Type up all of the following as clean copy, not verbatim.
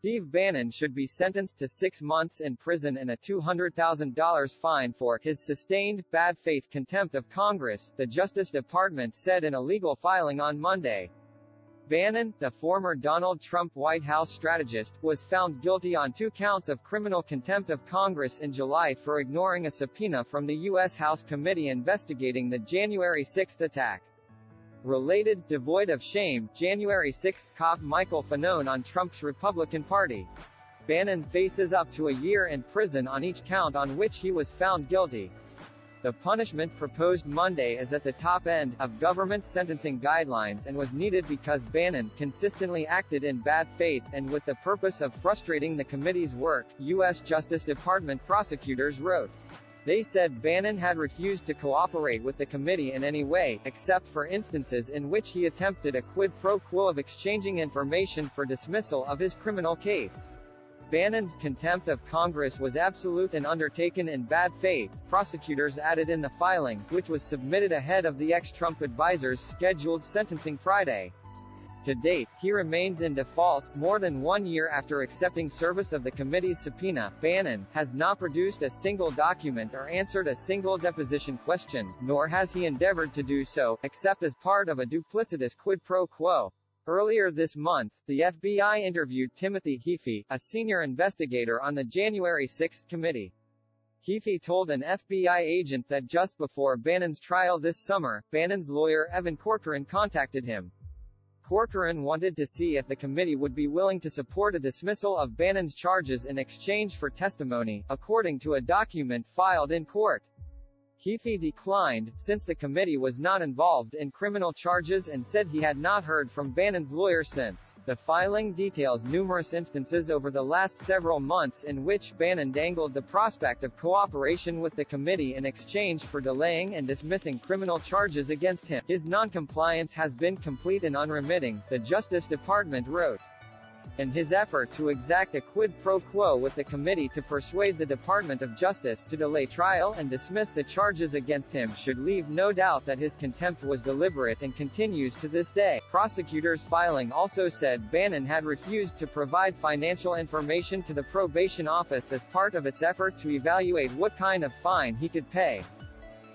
Steve Bannon should be sentenced to 6 months in prison and a $200,000 fine for his sustained, bad faith contempt of Congress, the Justice Department said in a legal filing on Monday. Bannon, the former Donald Trump White House strategist, was found guilty on 2 counts of criminal contempt of Congress in July for ignoring a subpoena from the U.S. House committee investigating the January 6 attack. Related, devoid of shame, January 6 cop Michael Fanone on Trump's Republican Party. Bannon faces up to a year in prison on each count on which he was found guilty. The punishment proposed Monday is at the top end of government sentencing guidelines and was needed because Bannon consistently acted in bad faith and with the purpose of frustrating the committee's work, U.S. Justice Department prosecutors wrote. They said Bannon had refused to cooperate with the committee in any way, except for instances in which he attempted a quid pro quo of exchanging information for dismissal of his criminal case. Bannon's contempt of Congress was absolute and undertaken in bad faith, prosecutors added in the filing, which was submitted ahead of the ex-Trump advisor's scheduled sentencing Friday. To date, he remains in default. More than 1 year after accepting service of the committee's subpoena, Bannon has not produced a single document or answered a single deposition question, nor has he endeavored to do so, except as part of a duplicitous quid pro quo. Earlier this month, the FBI interviewed Timothy Heafy, a senior investigator on the January 6 committee. Heafy told an FBI agent that just before Bannon's trial this summer, Bannon's lawyer Evan Corcoran contacted him. Corcoran wanted to see if the committee would be willing to support a dismissal of Bannon's charges in exchange for testimony, according to a document filed in court. Heafy declined, since the committee was not involved in criminal charges and said he had not heard from Bannon's lawyer since. The filing details numerous instances over the last several months in which Bannon dangled the prospect of cooperation with the committee in exchange for delaying and dismissing criminal charges against him. His noncompliance has been complete and unremitting, the Justice Department wrote. And his effort to exact a quid pro quo with the committee to persuade the Department of Justice to delay trial and dismiss the charges against him should leave no doubt that his contempt was deliberate and continues to this day. Prosecutors' filing also said Bannon had refused to provide financial information to the probation office as part of its effort to evaluate what kind of fine he could pay.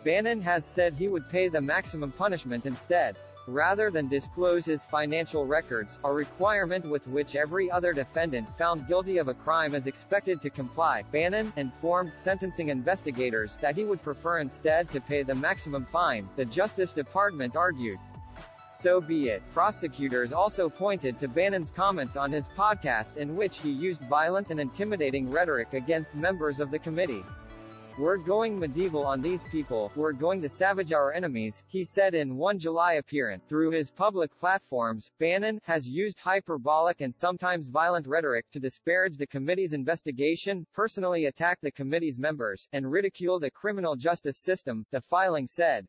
Bannon has said he would pay the maximum punishment instead. Rather than disclose his financial records, a requirement with which every other defendant found guilty of a crime is expected to comply, Bannon informed sentencing investigators that he would prefer instead to pay the maximum fine, the Justice Department argued. So be it. Prosecutors also pointed to Bannon's comments on his podcast in which he used violent and intimidating rhetoric against members of the committee. "We're going medieval on these people, we're going to savage our enemies," he said in one July appearance. Through his public platforms, Bannon has used hyperbolic and sometimes violent rhetoric to disparage the committee's investigation, personally attack the committee's members, and ridicule the criminal justice system, the filing said.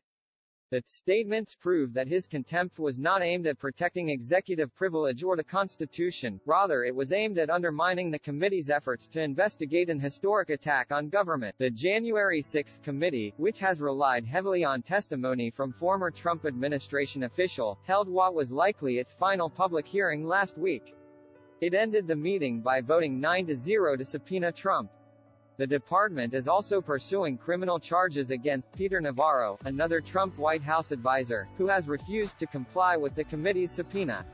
The statements prove that his contempt was not aimed at protecting executive privilege or the Constitution, rather it was aimed at undermining the committee's efforts to investigate an historic attack on government. The January 6 committee, which has relied heavily on testimony from former Trump administration official, held what was likely its final public hearing last week. It ended the meeting by voting 9-0 to subpoena Trump. The department is also pursuing criminal charges against Peter Navarro, another Trump White House advisor, who has refused to comply with the committee's subpoena.